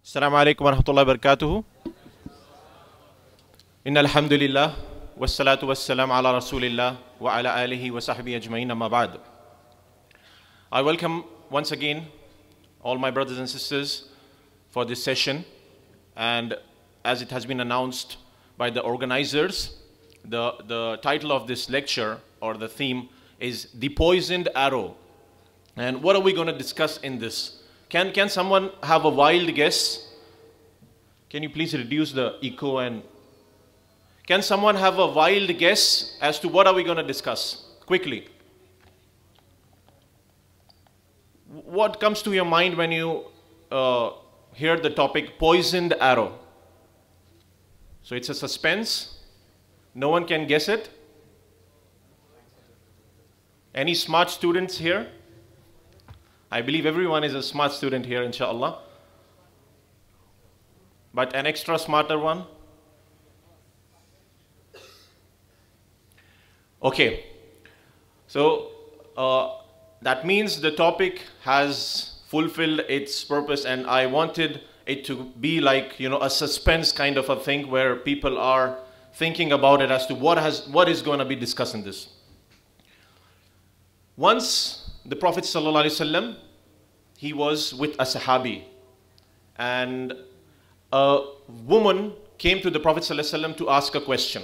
السلام عليكم ورحمة الله وبركاته. إن الحمد لله والصلاة والسلام على رسول الله وعلى آله وصحبه أجمعين أما بعد. I welcome once again all my brothers and sisters for this session, and as it has been announced by the organizers, the title of this lecture or the theme is The Poisoned Arrow. And what are we going to discuss in this? Can someone have a wild guess? Can you please reduce the echo? And can someone have a wild guess as to what are we going to discuss? Quickly. What comes to your mind when you hear the topic poisoned arrow? So it's a suspense. No one can guess it. Any smart students here? I believe everyone is a smart student here, inshallah. But an extra smarter one? Okay. So that means the topic has fulfilled its purpose, and I wanted it to be like, a suspense kind of a thing where people are thinking about it as to what is going to be discussed in this. Once the Prophet ﷺ, he was with a Sahabi, and a woman came to the Prophet ﷺ to ask a question.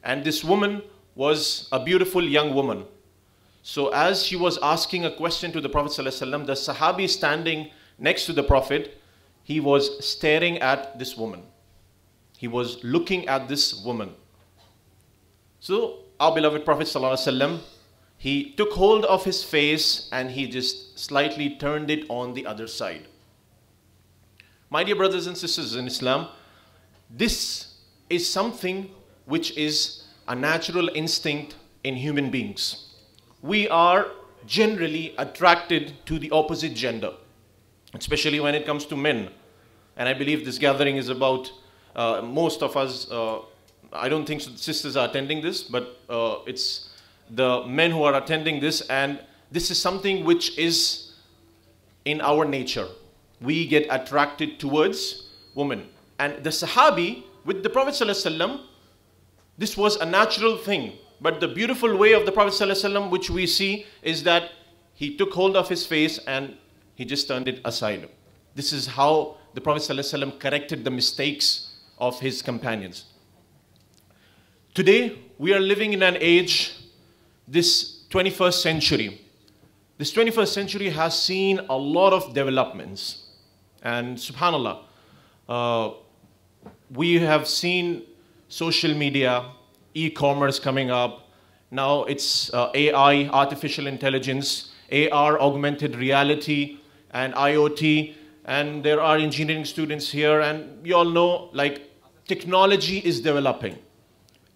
And this woman was a beautiful young woman. So as she was asking a question to the Prophet ﷺ, the Sahabi standing next to the Prophet, he was staring at this woman. He was looking at this woman. So our beloved Prophet ﷺ, he took hold of his face and he just slightly turned it on the other side. My dear brothers and sisters in Islam, this is something which is a natural instinct in human beings. We are generally attracted to the opposite gender, especially when it comes to men. And I believe this gathering is about most of us. I don't think sisters are attending this, but it's the men who are attending this, and this is something which is in our nature. We get attracted towards women. And the Sahabi with the Prophet ﷺ, this was a natural thing. But the beautiful way of the Prophet ﷺ, which we see, is that he took hold of his face and he just turned it aside. This is how the Prophet ﷺ corrected the mistakes of his companions. Today, we are living in an age, this 21st century. This 21st century has seen a lot of developments. And subhanallah, we have seen social media, e-commerce coming up. Now it's AI, artificial intelligence, AR, augmented reality, and IoT. And there are engineering students here. And you all know, like, technology is developing.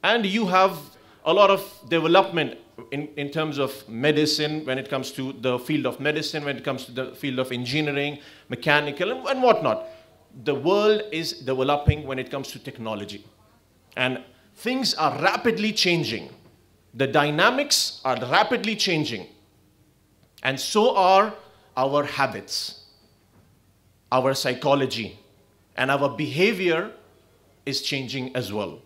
And you have a lot of development in terms of medicine, when it comes to the field of medicine, when it comes to the field of engineering, mechanical, and whatnot. The world is developing when it comes to technology. And things are rapidly changing. The dynamics are rapidly changing. And so are our habits, our psychology, and our behavior is changing as well.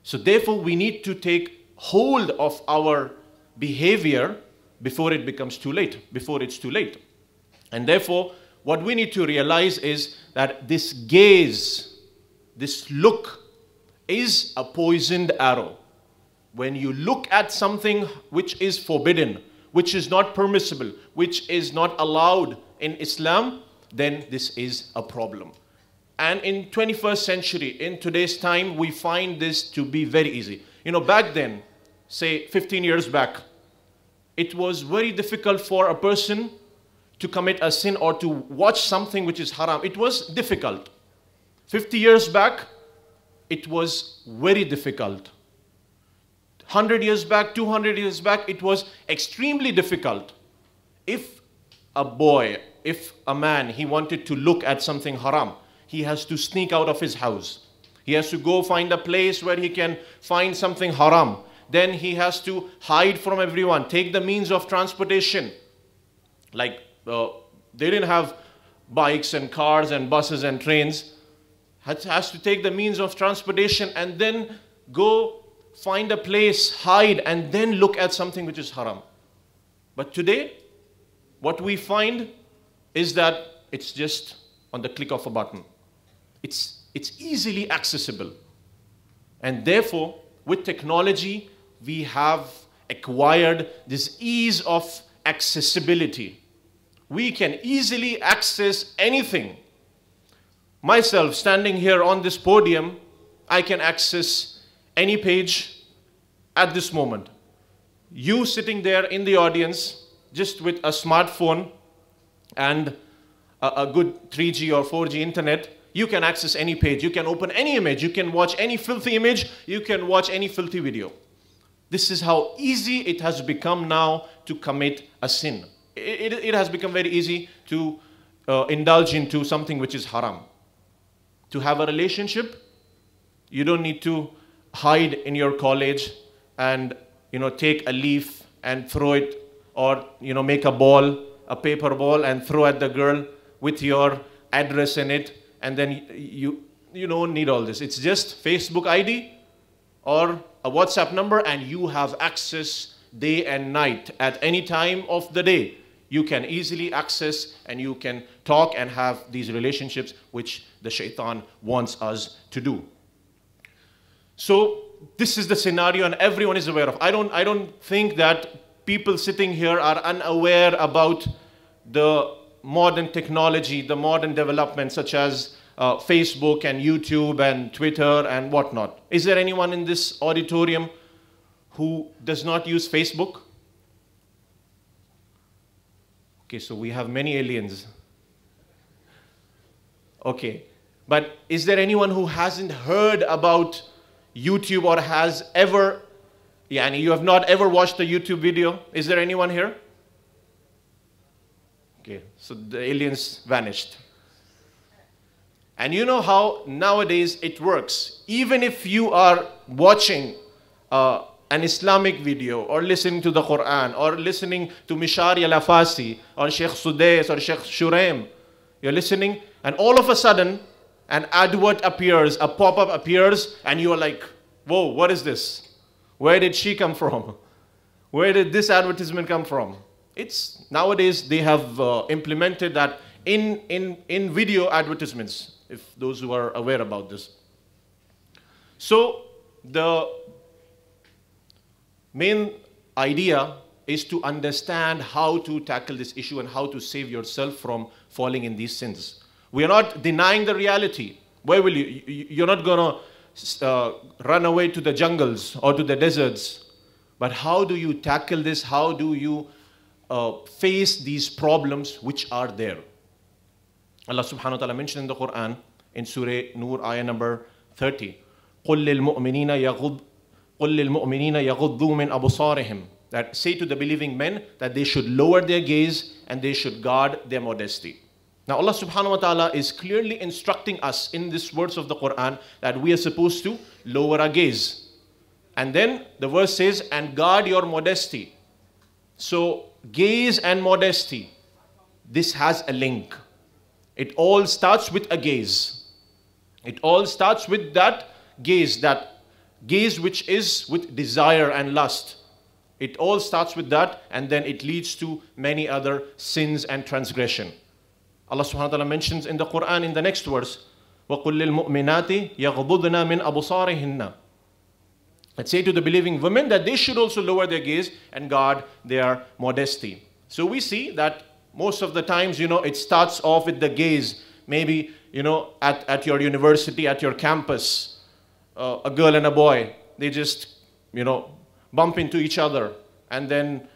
So therefore, we need to take hold of our behavior before it becomes too late, before it's too late. And therefore, what we need to realize is that this gaze, this look, is a poisoned arrow. When you look at something which is forbidden, which is not permissible, which is not allowed in Islam, then this is a problem. And in 21st century, in today's time, we find this to be very easy. Back then, say 15 years back, it was very difficult for a person to commit a sin or to watch something which is haram. It was difficult. 50 years back, it was very difficult. 100 years back, 200 years back, it was extremely difficult. If a boy, if a man, he wanted to look at something haram, he has to sneak out of his house. He has to go find a place where he can find something haram. Then he has to hide from everyone, take the means of transportation. Like, they didn't have bikes and cars and buses and trains, has to take the means of transportation and then go find a place, hide, and then look at something which is haram. But today, what we find is that it's just on the click of a button. It's easily accessible. And therefore, with technology, we have acquired this ease of accessibility. We can easily access anything. Myself, standing here on this podium, I can access any page at this moment. You sitting there in the audience, just with a smartphone and a good 3G or 4G internet, you can access any page. You can open any image. You can watch any filthy image. You can watch any filthy video. This is how easy it has become now to commit a sin. It has become very easy to indulge into something which is haram. To have a relationship, you don't need to hide in your college and take a leaf and throw it, or make a ball, a paper ball, and throw at the girl with your address in it, and then you don't need all this. It's just Facebook ID or a WhatsApp number, and you have access day and night. At any time of the day, you can easily access and you can talk and have these relationships which the shaitan wants us to do. So this is the scenario, and everyone is aware of. I don't think that people sitting here are unaware about the modern technology, the modern developments such as Facebook and YouTube and Twitter and whatnot. Is there anyone in this auditorium who does not use Facebook? Okay, so we have many aliens. Okay, but is there anyone who hasn't heard about YouTube or has ever, you have not ever watched a YouTube video? Is there anyone here? Okay, so the aliens vanished. And you know how nowadays it works. Even if you are watching an Islamic video, or listening to the Quran, or listening to Mishari al-Afasi, or Sheikh Sudais, or Sheikh Shuraim, you're listening, and all of a sudden, an advert appears, a pop-up appears, and you are like, whoa, what is this? Where did she come from? Where did this advertisement come from? Nowadays, they have implemented that in video advertisements, if those who are aware about this. So, the main idea is to understand how to tackle this issue and how to save yourself from falling in these sins. We are not denying the reality. Where will you? You're not going to run away to the jungles or to the deserts. But how do you tackle this? How do you face these problems which are there? Allah subhanahu wa ta'ala mentioned in the Quran, in Surah Nur, ayah number 30, قُلْ لِلْمُؤْمِنِينَ يَغُضُّوا مِنْ أَبْصَارِهِمْ, that say to the believing men that they should lower their gaze and they should guard their modesty. Now Allah subhanahu wa ta'ala is clearly instructing us in these words of the Quran that we are supposed to lower our gaze. And then the verse says, and guard your modesty. So gaze and modesty, this has a link. It all starts with a gaze. It all starts with that gaze which is with desire and lust. It all starts with that, and then it leads to many other sins and transgression. Allah subhanahu wa ta'ala mentions in the Quran in the next verse, وَقُلْ لِلْمُؤْمِنَاتِ يَغْضُضْنَ مِنْ أَبْصَارِهِنَّ. Let's say to the believing women that they should also lower their gaze and guard their modesty. So we see that most of the times, it starts off with the gaze. Maybe, at your university, at your campus, a girl and a boy, they just, bump into each other, and then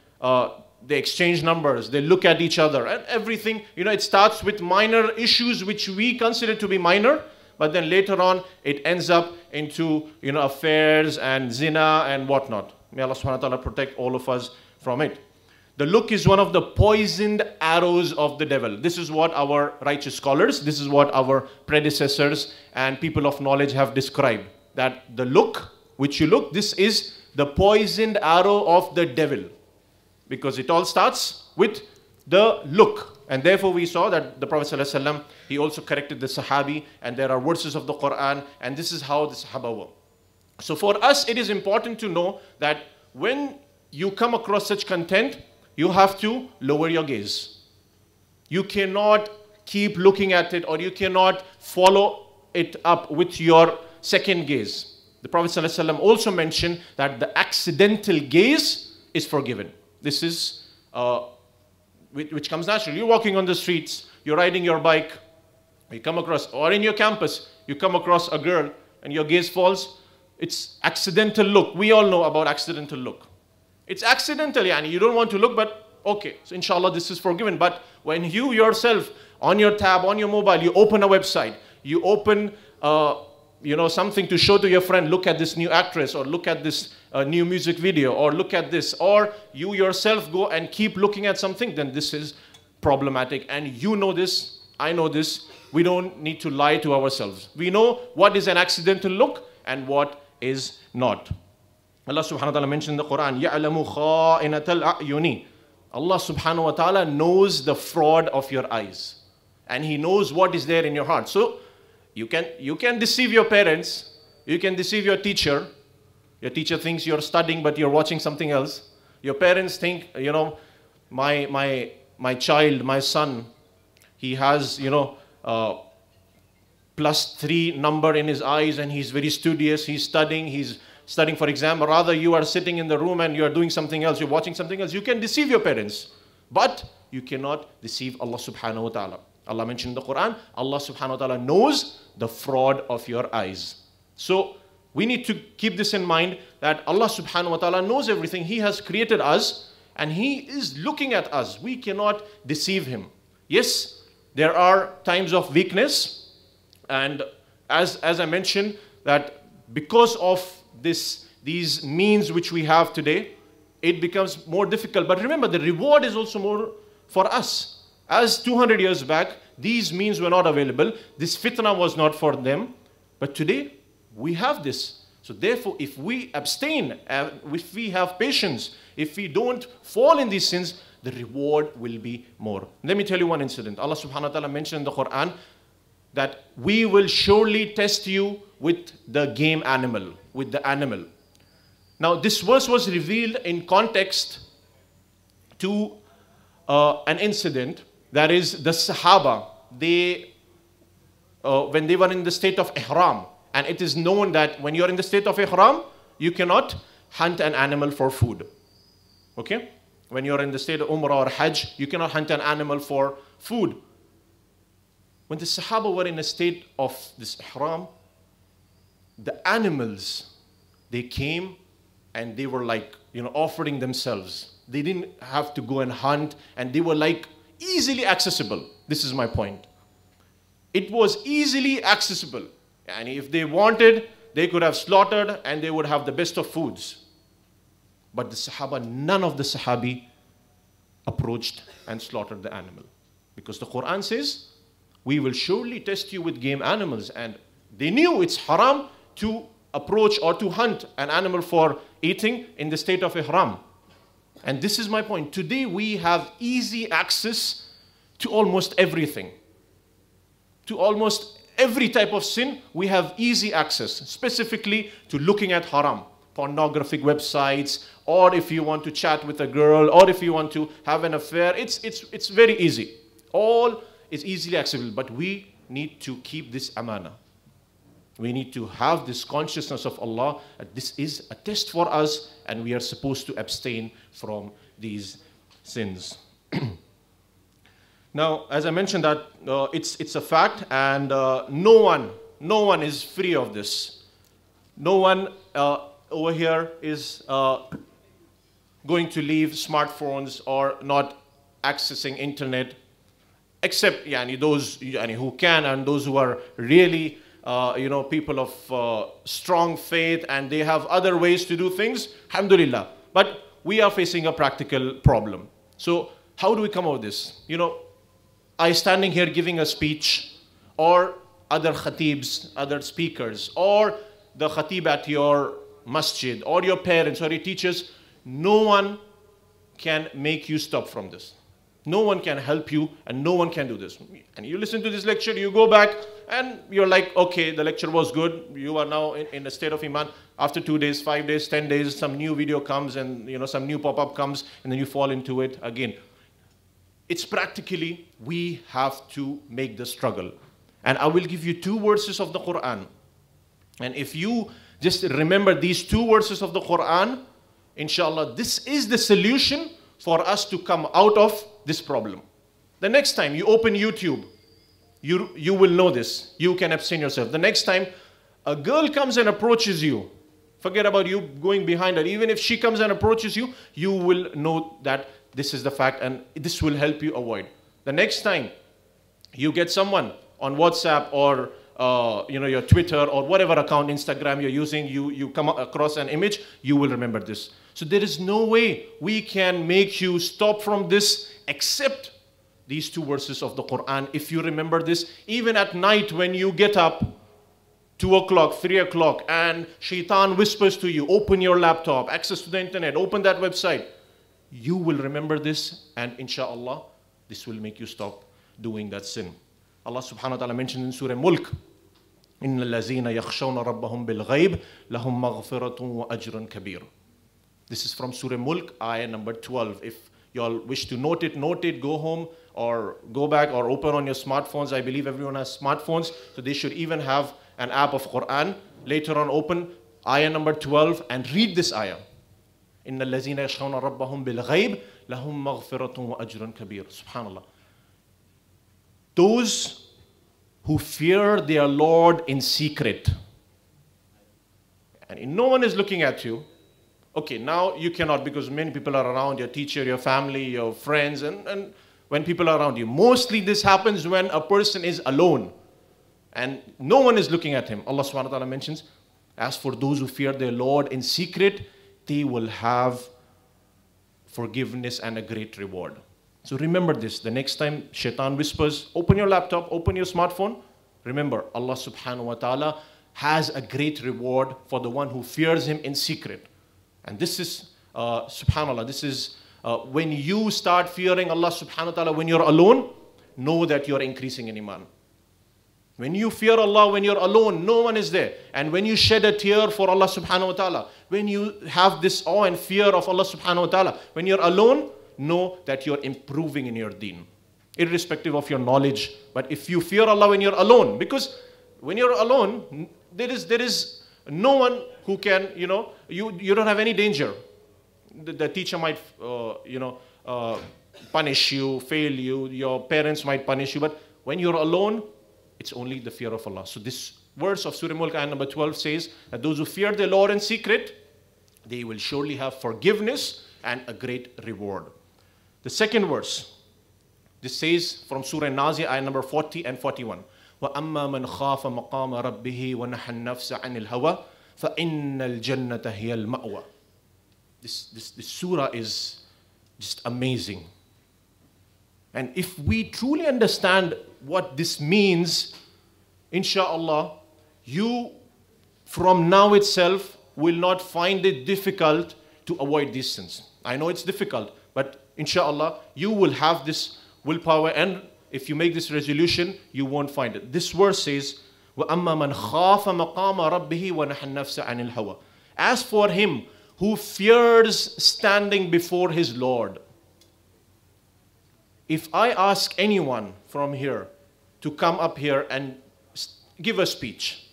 they exchange numbers, they look at each other, and everything, it starts with minor issues which we consider to be minor, but then later on, it ends up into, affairs and zina and whatnot. May Allah subhanahu wa ta'ala protect all of us from it. The look is one of the poisoned arrows of the devil. This is what our righteous scholars, this is what our predecessors and people of knowledge have described. That the look, which you look, this is the poisoned arrow of the devil. Because it all starts with the look. And therefore we saw that the Prophet ﷺ, he also corrected the Sahabi, and there are verses of the Quran, and this is how the Sahaba were. So for us, it is important to know that when you come across such content, you have to lower your gaze. You cannot keep looking at it, or you cannot follow it up with your second gaze. The Prophet ﷺ also mentioned that the accidental gaze is forgiven. This is which comes naturally. You're walking on the streets, you're riding your bike, you come across, or in your campus, you come across a girl and your gaze falls. It's accidental look. We all know about accidental look. It's accidental, yani you don't want to look, but okay, so inshallah this is forgiven. But when you yourself, on your tab, on your mobile, you open a website, you open something to show to your friend, look at this new actress, or look at this new music video, or look at this, or you yourself go and keep looking at something, then this is problematic. And you know this, I know this. We don't need to lie to ourselves. We know what is an accidental look and what is not. Allah subhanahu wa ta'ala mentioned in the Quran, يَعْلَمُ خَائِنَةَ الْأَعْيُنِ. Allah subhanahu wa ta'ala knows the fraud of your eyes. And He knows what is there in your heart. So you can deceive your parents, you can deceive your teacher. Your teacher thinks you're studying, but you're watching something else. Your parents think, my child, my son, he has, +3 number in his eyes, and he's very studious, he's studying for exam. Or rather, you are sitting in the room and you're doing something else, you're watching something else. You can deceive your parents, but you cannot deceive Allah subhanahu wa ta'ala. Allah mentioned in the Quran, Allah subhanahu wa ta'ala knows the fraud of your eyes. So we need to keep this in mind, that Allah subhanahu wa ta'ala knows everything. He has created us and He is looking at us. We cannot deceive Him. Yes, there are times of weakness, and as I mentioned, that because of these means which we have today, it becomes more difficult. But remember, the reward is also more for us. As 200 years back, these means were not available. This fitna was not for them. But today, we have this. So therefore, if we abstain, if we have patience, if we don't fall in these sins, the reward will be more. Let me tell you one incident. Allah subhanahu wa ta'ala mentioned in the Quran that we will surely test you with the game animal, with the animal. Now, this verse was revealed in context to an incident. That is, the Sahaba, when they were in the state of Ihram, and it is known that when you're in the state of Ihram, you cannot hunt an animal for food. Okay? When you're in the state of Umrah or Hajj, you cannot hunt an animal for food. When the Sahaba were in a state of this Ihram, the animals, they came and they were like, offering themselves. They didn't have to go and hunt, and they were like easily accessible. This is my point. It was easily accessible. And if they wanted, they could have slaughtered and they would have the best of foods. But the Sahaba, none of the Sahabi approached and slaughtered the animal. Because the Quran says, we will surely test you with game animals. And they knew it's haram to approach or to hunt an animal for eating in the state of Ihram. And this is my point. Today we have easy access to almost everything. To almost every type of sin, we have easy access, specifically to looking at haram, pornographic websites, or if you want to chat with a girl, or if you want to have an affair, it's very easy. All is easily accessible, but we need to keep this amana. We need to have this consciousness of Allah, that this is a test for us, and we are supposed to abstain from these sins. Now, as I mentioned that it's a fact, and no one is free of this. No one over here is going to leave smartphones or not accessing internet, except those who can, and those who are really people of strong faith, and they have other ways to do things, alhamdulillah. But we are facing a practical problem. So how do we come out of this? I standing here giving a speech, or other khatibs, other speakers, or the khatib at your masjid, or your parents, or your teachers, no one can make you stop from this. No one can help you and no one can do this. And you listen to this lecture, you go back and you're like, okay, the lecture was good. You are now in a state of iman. After 2 days, 5 days, 10 days, some new video comes and some new pop-up comes and then you fall into it again. It's practically, we have to make the struggle. And I will give you 2 verses of the Quran. And if you just remember these 2 verses of the Quran, inshallah, this is the solution for us to come out of this problem. The next time you open YouTube, you will know this. You can abstain yourself. The next time a girl comes and approaches you, forget about you going behind her. Even if she comes and approaches you, you will know that this is the fact and this will help you avoid. The next time you get someone on WhatsApp or your Twitter or whatever account, Instagram you're using, you come across an image, you will remember this. So there is no way we can make you stop from this except these 2 verses of the Quran. If you remember this, even at night when you get up, 2 o'clock, 3 o'clock, and shaitan whispers to you, open your laptop, access to the internet, open that website, you will remember this and inshallah, this will make you stop doing that sin. Allah subhanahu wa ta'ala mentioned in Surah Mulk, إِنَّ الَّذِينَ يَخْشَوْنَ رَبَّهُمْ بِالْغَيْبِ لَهُمْ مَغْفِرَةٌ وَأَجْرٌ كَبِيرٌ. This is from Surah Mulk, ayah number 12. If you all wish to note it, go home or go back or open on your smartphones. I believe everyone has smartphones, so they should even have an app of Quran. Later on, open ayah number 12 and read this ayah. إِنَّ الَّذِينَ يَخْشَوْنَ رَبَّهُمْ بِالْغَيْبِ لَهُمْ مَغْفِرَةٌ وَأَجْرٌ كَبِيرٌ. SubhanAllah. Those who fear their Lord in secret, and no one is looking at you. Okay, now you cannot because many people are around, your teacher, your family, your friends, and when people are around you. Mostly this happens when a person is alone and no one is looking at him. Allah subhanahu wa ta'ala mentions, as for those who fear their Lord in secret, they will have forgiveness and a great reward. So remember this, the next time shaitan whispers, open your laptop, open your smartphone, remember Allah subhanahu wa ta'ala has a great reward for the one who fears him in secret. And this is, subhanAllah, this is when you start fearing Allah subhanahu wa ta'ala when you're alone, know that you're increasing in iman. When you fear Allah when you're alone, no one is there. And when you shed a tear for Allah subhanahu wa ta'ala, when you have this awe and fear of Allah subhanahu wa ta'ala, when you're alone, know that you're improving in your deen, irrespective of your knowledge. But if you fear Allah when you're alone, because when you're alone, there is no one who can, you don't have any danger. The teacher might, punish you, fail you, your parents might punish you, but when you're alone, it's only the fear of Allah. So this verse of Surah Mulk, ayah number 12 says that those who fear their Lord in secret, they will surely have forgiveness and a great reward. The second verse, this says from Surah Naziyah, ayah number 40 and 41. وَأَمَّا مَنْ خَافَ مَقَامَ رَبِّهِ وَنَحَى النَّفْسَ عَنِ الْهَوَى فَإِنَّ الْجَنَّةَ هِيَ الْمَأْوَى. This surah is just amazing. And if we truly understand what this means, inshallah, you from now itself will not find it difficult to avoid these sins. I know it's difficult, but inshallah, you will have this willpower, and if you make this resolution, you won't find it. This verse says, وَأَمَّا مَنْ خَافَ مَقَامَ رَبِّهِ وَنَحَى النَّفْسَ عَنِ الْهَوَى. As for him who fears standing before his Lord. If I ask anyone from here to come up here and give a speech,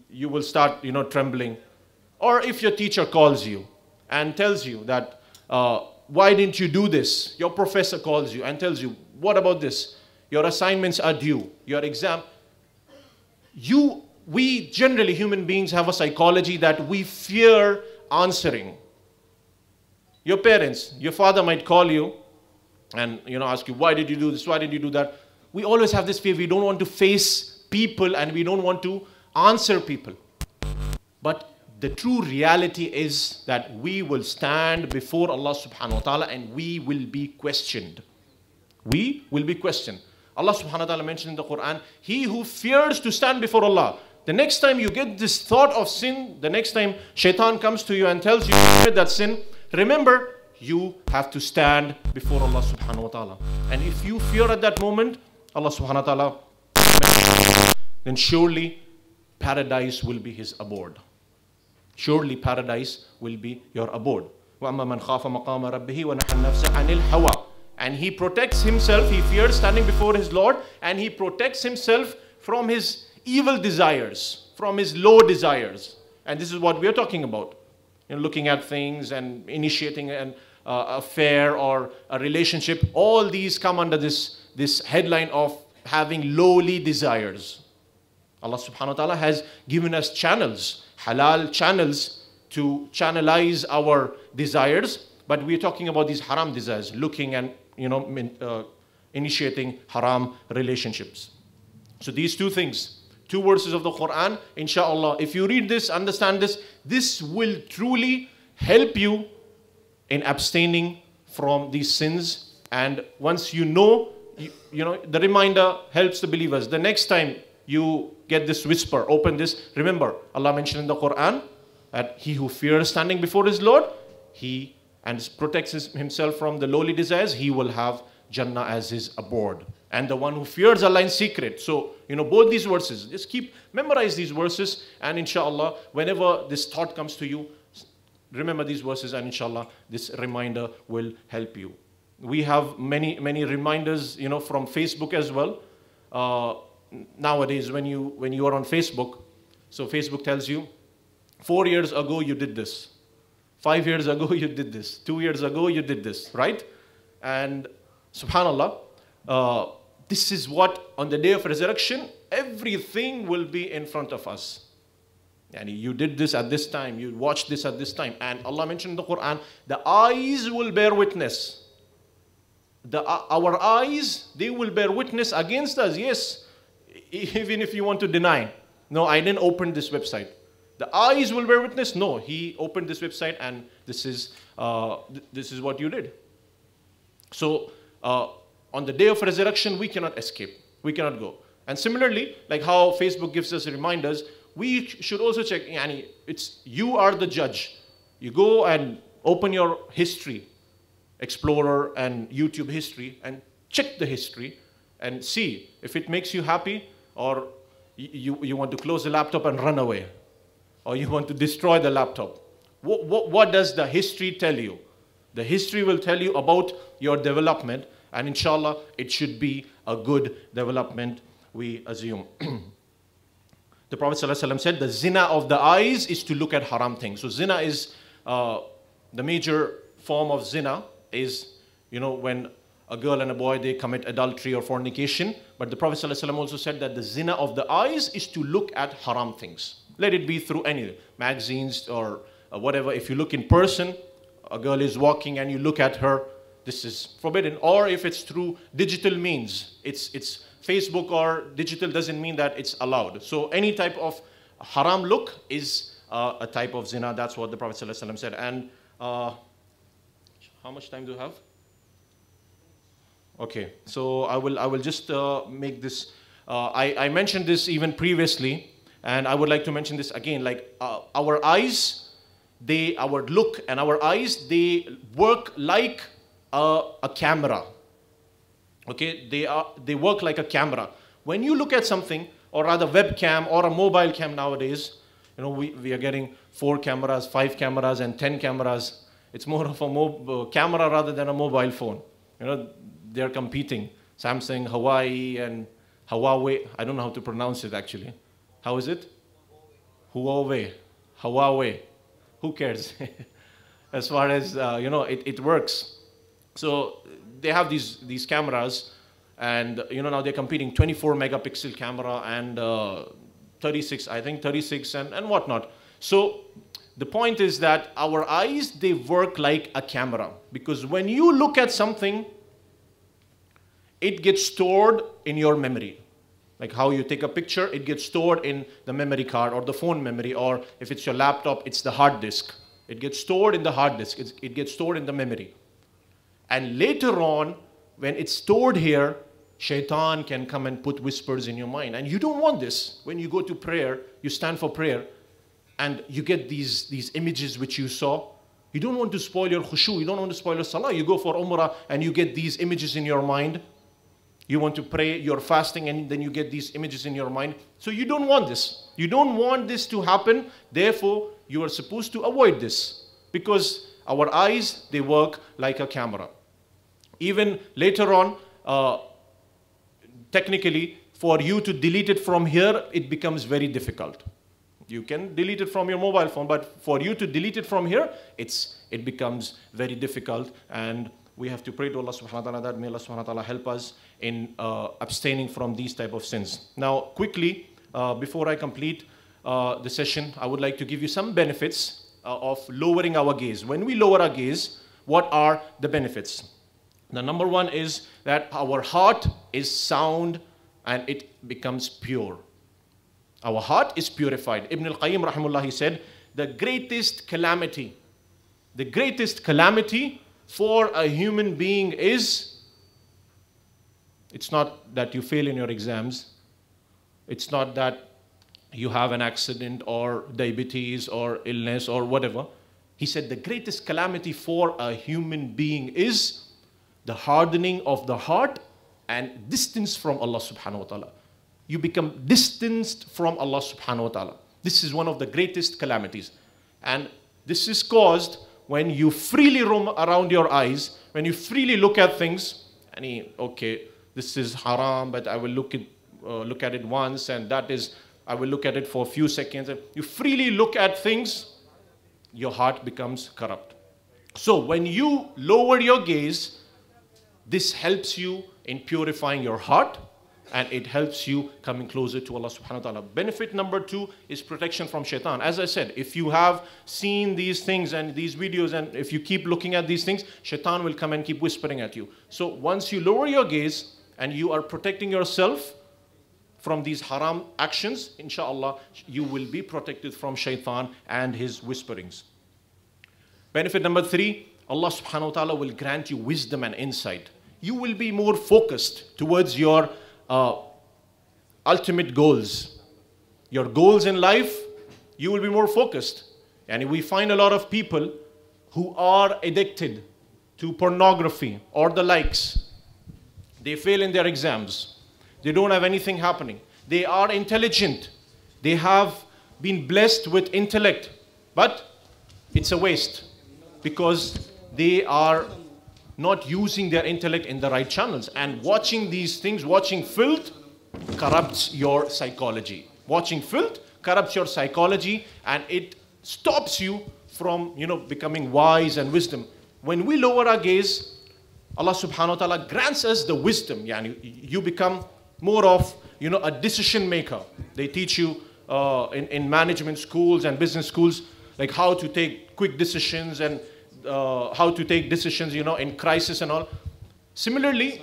you will start, trembling. Or if your teacher calls you and tells you that, why didn't you do this? Your professor calls you and tells you, what about this? Your assignments are due, your exam. We generally, human beings, have a psychology that we fear answering. Your parents, your father might call you and ask you, why did you do this? Why did you do that? We always have this fear. We don't want to face people and we don't want to answer people. But the true reality is that we will stand before Allah subhanahu wa ta'ala and we will be questioned. We will be questioned. Allah subhanahu wa ta'ala mentioned in the Quran, he who fears to stand before Allah. The next time you get this thought of sin, the next time shaitan comes to you and tells you to commit that sin, remember, you have to stand before Allah subhanahu wa ta'ala. And if you fear at that moment Allah subhanahu wa ta'ala, then surely paradise will be his abode. Surely paradise will be your abode. وَأَمَّا مَنْ خَافَ مَقَامَ رَبِّهِ وَنَهَى النَّفْسَ عَنِ الْهَوَىٰ. And he protects himself, he fears standing before his Lord, and he protects himself from his evil desires, from his low desires. And this is what we are talking about. You know, looking at things and initiating an affair or a relationship. All these come under this headline of having lowly desires. Allah subhanahu wa ta'ala has given us channels, halal channels, to channelize our desires. But we're talking about these haram desires, looking and initiating haram relationships. So these two things, two verses of the Quran, inshallah, if you read this, understand this, this will truly help you in abstaining from these sins. And once you know, the reminder helps the believers. The next time you get this whisper, open this, remember, Allah mentioned in the Quran that he who fears standing before his Lord, he and protects himself from the lowly desires, he will have Jannah as his abode. And the one who fears Allah in secret. So, both these verses, just memorize these verses, and inshallah, whenever this thought comes to you, remember these verses, and inshallah, this reminder will help you. We have many reminders, from Facebook as well. Nowadays, when you are on Facebook, so Facebook tells you, 4 years ago you did this. 5 years ago you did this. 2 years ago you did this, right? And subhanallah, this is what on the day of resurrection, everything will be in front of us. And you did this at this time, you watched this at this time. And Allah mentioned in the Quran, the eyes will bear witness. Our eyes, they will bear witness against us, yes. Even if you want to deny, no, I didn't open this website. The eyes will bear witness, no, he opened this website and this is what you did. So, on the day of resurrection, we cannot escape. We cannot go. And similarly, like how Facebook gives us reminders, we should also check, you are the judge. You go and open your history, Explorer and YouTube history, and check the history and see if it makes you happy, or you want to close the laptop and run away, or you want to destroy the laptop. What does the history tell you? The history will tell you about your development, and inshallah, it should be a good development, we assume. The Prophet ﷺ said, the zina of the eyes is to look at haram things. So zina is, the major form of zina is, when a girl and a boy, they commit adultery or fornication. But the Prophet ﷺ also said that the zina of the eyes is to look at haram things. Let it be through any magazines or whatever. If you look in person, a girl is walking and you look at her, this is forbidden. Or if it's through digital means, it's Facebook or digital doesn't mean that it's allowed. So any type of haram look is a type of zina. That's what the Prophet ﷺ said. And how much time do you have? Okay, so I will just make this. I mentioned this even previously, and I would like to mention this again. Like our eyes, our look and our eyes, they work like a camera. Okay, they work like a camera. When you look at something, or rather webcam or a mobile cam nowadays, we are getting 4 cameras, 5 cameras, and 10 cameras. It's more of a camera rather than a mobile phone. They're competing. Samsung, Hawaii, and Huawei. I don't know how to pronounce it actually. How is it? Huawei. Who cares? As far as, it works. So they have these cameras, and now they're competing 24 megapixel camera and 36 and whatnot. So the point is that our eyes, they work like a camera, because when you look at something, it gets stored in your memory. Like how you take a picture, it gets stored in the memory card or the phone memory, or if it's your laptop, it's the hard disk. It gets stored in the hard disk. It gets stored in the memory. And later on, when it's stored here, shaitan can come and put whispers in your mind. And you don't want this. When you go to prayer, you stand for prayer, and you get these images which you saw, You don't want to spoil your khushu. You don't want to spoil your salah. You go for umrah and you get these images in your mind. You want to pray, you're fasting, and then you get these images in your mind. So you don't want this. You don't want this to happen. Therefore, you are supposed to avoid this. Because our eyes, they work like a camera. Even later on, technically, for you to delete it from here, it becomes very difficult. You can delete it from your mobile phone, but for you to delete it from here, it becomes very difficult. And we have to pray to Allah subhanahu wa ta'ala that may Allah subhanahu wa ta'ala help us in abstaining from these type of sins. Now, quickly, before I complete the session, I would like to give you some benefits of lowering our gaze. When we lower our gaze, what are the benefits? The number one is that our heart is sound and it becomes pure. Our heart is purified. Ibn al-Qayyim rahimahullah, he said, the greatest calamity for a human being is, it's not that you fail in your exams, it's not that you have an accident or diabetes or illness or whatever. He said the greatest calamity for a human being is the hardening of the heart and distance from Allah subhanahu wa ta'ala. You become distanced from Allah subhanahu wa ta'ala. This is one of the greatest calamities. And this is caused when you freely roam around your eyes, when you freely look at things, and okay, this is haram, but I will look at it once, and that is, I will look at it for a few seconds. And you freely look at things, your heart becomes corrupt. So when you lower your gaze, this helps you in purifying your heart, and it helps you coming closer to Allah subhanahu wa ta'ala. Benefit number two is protection from shaitan. As I said, if you have seen these things and these videos, and if you keep looking at these things, shaitan will come and keep whispering at you. So once you lower your gaze and you are protecting yourself from these haram actions, inshallah, you will be protected from shaitan and his whisperings. Benefit number three, Allah subhanahu wa ta'ala will grant you wisdom and insight. You will be more focused towards your ultimate goals. Your goals in life, you will be more focused. And we find a lot of people who are addicted to pornography or the likes. They fail in their exams. They don't have anything happening. They are intelligent. They have been blessed with intellect. But it's a waste because they are not using their intellect in the right channels. And watching these things, watching filth, corrupts your psychology. Watching filth corrupts your psychology, and it stops you from, becoming wise and wisdom. When we lower our gaze, Allah subhanahu wa ta'ala grants us the wisdom. You become more of, a decision maker. They teach you in management schools and business schools, like how to take quick decisions and how to take decisions, in crisis and all. Similarly,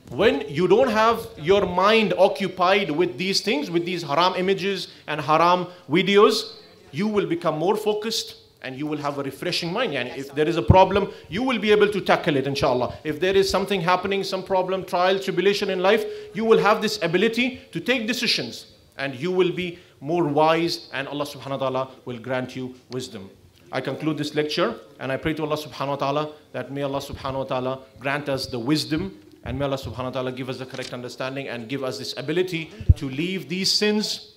when you don't have your mind occupied with these things, with these haram images and haram videos, you will become more focused and you will have a refreshing mind. And if there is a problem, you will be able to tackle it, inshallah. If there is something happening, some problem, trial, tribulation in life, you will have this ability to take decisions and you will be more wise, and Allah subhanahu wa ta'ala will grant you wisdom. I conclude this lecture and I pray to Allah subhanahu wa ta'ala that may Allah subhanahu wa ta'ala grant us the wisdom, and may Allah subhanahu wa ta'ala give us the correct understanding and give us this ability to leave these sins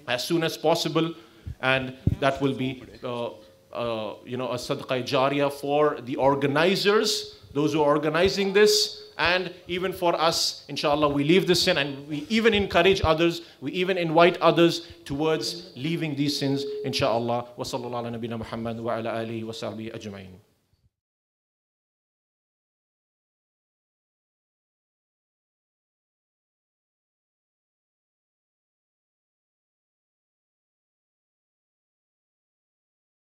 as soon as possible. And that will be a sadaqah jariyah for the organizers, those who are organizing this, and even for us, inshallah, we leave this sin, and we even encourage others, we even invite others towards leaving these sins, inshallah. Wa sallallahu ala nabina Muhammad wa ala alihi wa sahbihi ajma'in.